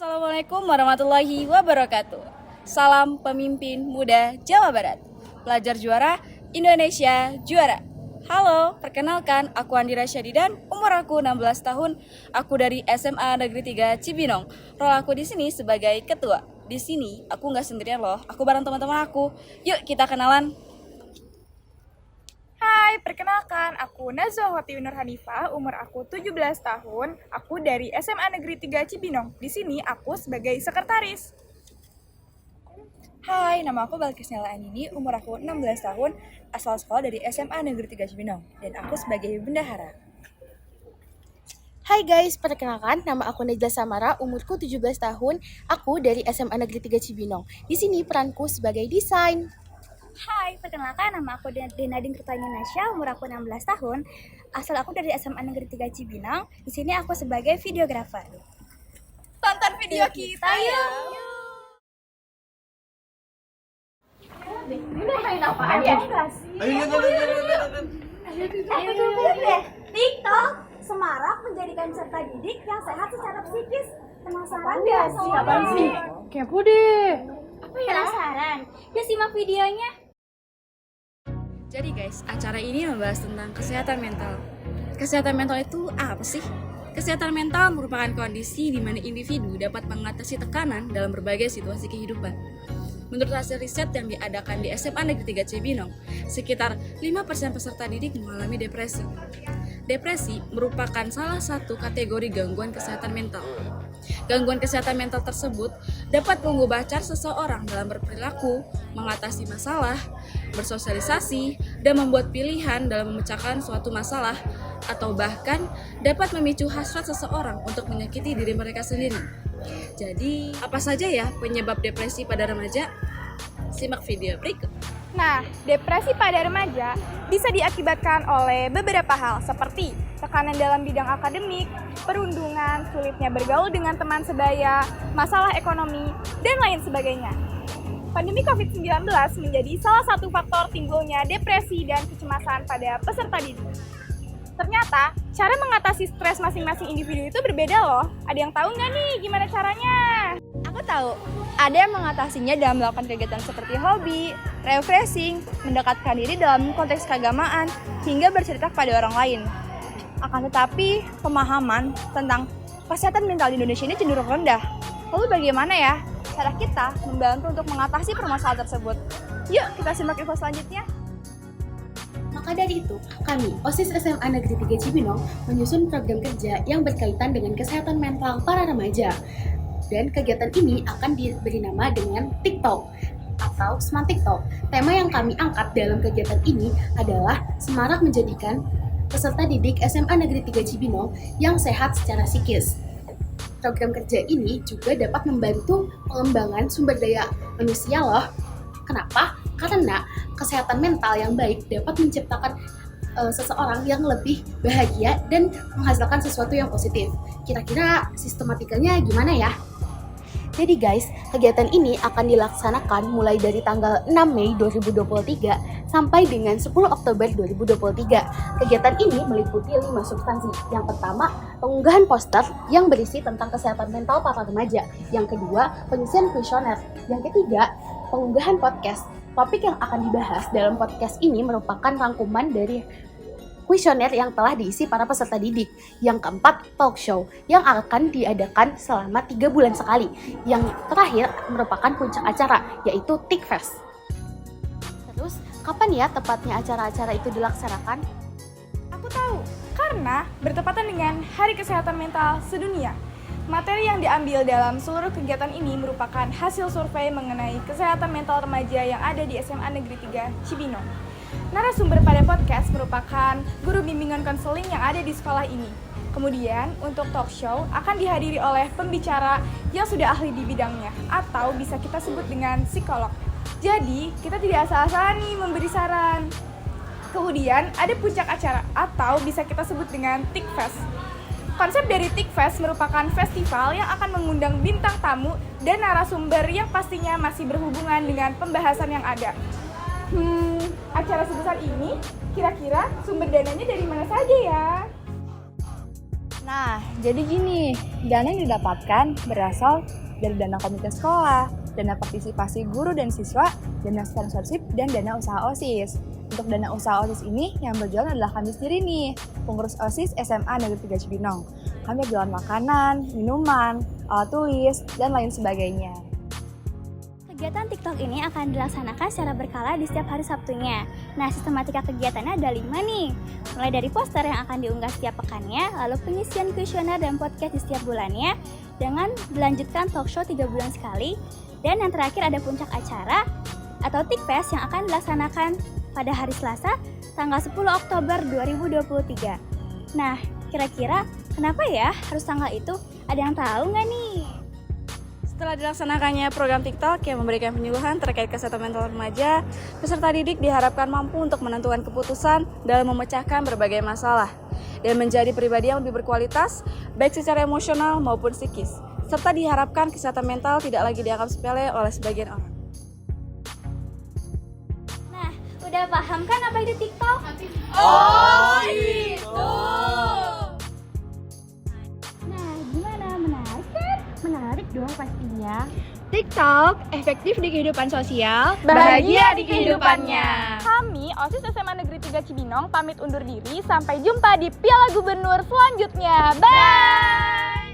Assalamualaikum warahmatullahi wabarakatuh. Salam pemimpin muda Jawa Barat. Pelajar juara, Indonesia juara. Halo, perkenalkan aku Andira Syadidan, umur aku 16 tahun. Aku dari SMA Negeri 3 Cibinong. Role aku di sini sebagai ketua. Di sini aku nggak sendirian loh, aku bareng teman-teman aku. Yuk kita kenalan. Hai, perkenalkan, aku Nazwa Hoti Nur Hanifah, umur aku 17 tahun, aku dari SMA Negeri 3 Cibinong. Di sini aku sebagai sekretaris. Hai, nama aku Balkis Nela Anini, umur aku 16 tahun, asal sekolah dari SMA Negeri 3 Cibinong, dan aku sebagai bendahara. Hai guys, perkenalkan nama aku Najla Samara, umurku 17 tahun, aku dari SMA Negeri 3 Cibinong. Di sini peranku sebagai desain. Hai, perkenalkan nama aku Denading Kertanya Nasya, umur aku 16 tahun. Asal aku dari SMA Negeri 3 Cibinong. Di sini aku sebagai videografer. Tonton video kita yuk! TikTok, Semarak menjadikan peserta didik yang sehat secara psikis. Penasaran nggak sih? Apaan sih? Kepo deh. Penasaran? Yuk simak videonya. Jadi guys, acara ini membahas tentang kesehatan mental. Kesehatan mental itu apa sih? Kesehatan mental merupakan kondisi di mana individu dapat mengatasi tekanan dalam berbagai situasi kehidupan. Menurut hasil riset yang diadakan di SMA Negeri 3 Cibinong, sekitar 5% peserta didik mengalami depresi. Depresi merupakan salah satu kategori gangguan kesehatan mental. Gangguan kesehatan mental tersebut dapat mengubah cara seseorang dalam berperilaku, mengatasi masalah, bersosialisasi, dan membuat pilihan dalam memecahkan suatu masalah, atau bahkan dapat memicu hasrat seseorang untuk menyakiti diri mereka sendiri. Jadi, apa saja ya penyebab depresi pada remaja? Simak video berikut. Nah, depresi pada remaja bisa diakibatkan oleh beberapa hal seperti tekanan dalam bidang akademik, perundungan, sulitnya bergaul dengan teman sebaya, masalah ekonomi, dan lain sebagainya. Pandemi COVID-19 menjadi salah satu faktor timbulnya depresi dan kecemasan pada peserta didik. Ternyata, cara mengatasi stres masing-masing individu itu berbeda loh. Ada yang tahu nggak nih gimana caranya? Aku tahu, ada yang mengatasinya dalam melakukan kegiatan seperti hobi, refreshing, mendekatkan diri dalam konteks keagamaan, hingga bercerita kepada orang lain. Akan tetapi, pemahaman tentang kesehatan mental di Indonesia ini cenderung rendah. Lalu bagaimana ya cara kita membantu untuk mengatasi permasalahan tersebut? Yuk kita simak info selanjutnya. Maka dari itu, kami, OSIS SMA Negeri 3 Cibinong, menyusun program kerja yang berkaitan dengan kesehatan mental para remaja. Dan kegiatan ini akan diberi nama dengan TikTok atau Smart TikTok. Tema yang kami angkat dalam kegiatan ini adalah Semarak menjadikan peserta didik SMA Negeri 3 Cibinong yang sehat secara psikis. Program kerja ini juga dapat membantu pengembangan sumber daya manusia loh. Kenapa? Karena kesehatan mental yang baik dapat menciptakan seseorang yang lebih bahagia dan menghasilkan sesuatu yang positif. Kira-kira sistematikanya gimana ya? Jadi guys, kegiatan ini akan dilaksanakan mulai dari tanggal 6 Mei 2023 sampai dengan 10 Oktober 2023. Kegiatan ini meliputi 5 substansi. Yang pertama, pengunggahan poster yang berisi tentang kesehatan mental para remaja. Yang kedua, pengisian kuesioner. Yang ketiga, pengunggahan podcast. Topik yang akan dibahas dalam podcast ini merupakan rangkuman dari kuesioner yang telah diisi para peserta didik. Yang keempat, talk show yang akan diadakan selama 3 bulan sekali. Yang terakhir merupakan puncak acara, yaitu TikFest. Terus, kapan ya tepatnya acara-acara itu dilaksanakan? Aku tahu, karena bertepatan dengan Hari Kesehatan Mental Sedunia. Materi yang diambil dalam seluruh kegiatan ini merupakan hasil survei mengenai kesehatan mental remaja yang ada di SMA Negeri 3 Cibinong. Narasumber pada podcast merupakan guru bimbingan konseling yang ada di sekolah ini. Kemudian, untuk talk show akan dihadiri oleh pembicara yang sudah ahli di bidangnya, atau bisa kita sebut dengan psikolog. Jadi, kita tidak asal-asalan nih memberi saran. Kemudian, ada puncak acara, atau bisa kita sebut dengan TikFest. Konsep dari TikFest merupakan festival yang akan mengundang bintang tamu dan narasumber yang pastinya masih berhubungan dengan pembahasan yang ada. Acara sebesar ini, kira-kira sumber dananya dari mana saja ya? Nah, jadi gini, dana yang didapatkan berasal dari dana komite sekolah, dana partisipasi guru dan siswa, dana sponsorship, dan dana usaha OSIS. Untuk dana usaha OSIS ini yang berjalan adalah kami sendiri nih, pengurus OSIS SMA Negeri 3 Cibinong. Kami berjualan makanan, minuman, alat tulis, dan lain sebagainya. Kegiatan TikTok ini akan dilaksanakan secara berkala di setiap hari Sabtunya. Nah, sistematika kegiatannya ada 5 nih. Mulai dari poster yang akan diunggah setiap pekannya, lalu pengisian kuesioner dan podcast di setiap bulannya, dengan dilanjutkan talk show 3 bulan sekali, dan yang terakhir ada puncak acara atau TikFest yang akan dilaksanakan pada hari Selasa, tanggal 10 Oktober 2023. Nah, kira-kira kenapa ya harus tanggal itu? Ada yang tahu nggak nih? Setelah dilaksanakannya program TikTok yang memberikan penyuluhan terkait kesehatan mental remaja, peserta didik diharapkan mampu untuk menentukan keputusan dalam memecahkan berbagai masalah dan menjadi pribadi yang lebih berkualitas, baik secara emosional maupun psikis, serta diharapkan kesehatan mental tidak lagi dianggap sepele oleh sebagian orang. Nah, udah paham kan apa itu TikTok? Oh, itu. Nah, gimana? Menarik kan? Menarik dong pastinya. TikTok efektif di kehidupan sosial, Bahagia di kehidupannya. Kami, OSIS SMA Negeri 3 Cibinong, pamit undur diri. Sampai jumpa di Piala Gubernur selanjutnya. Bye!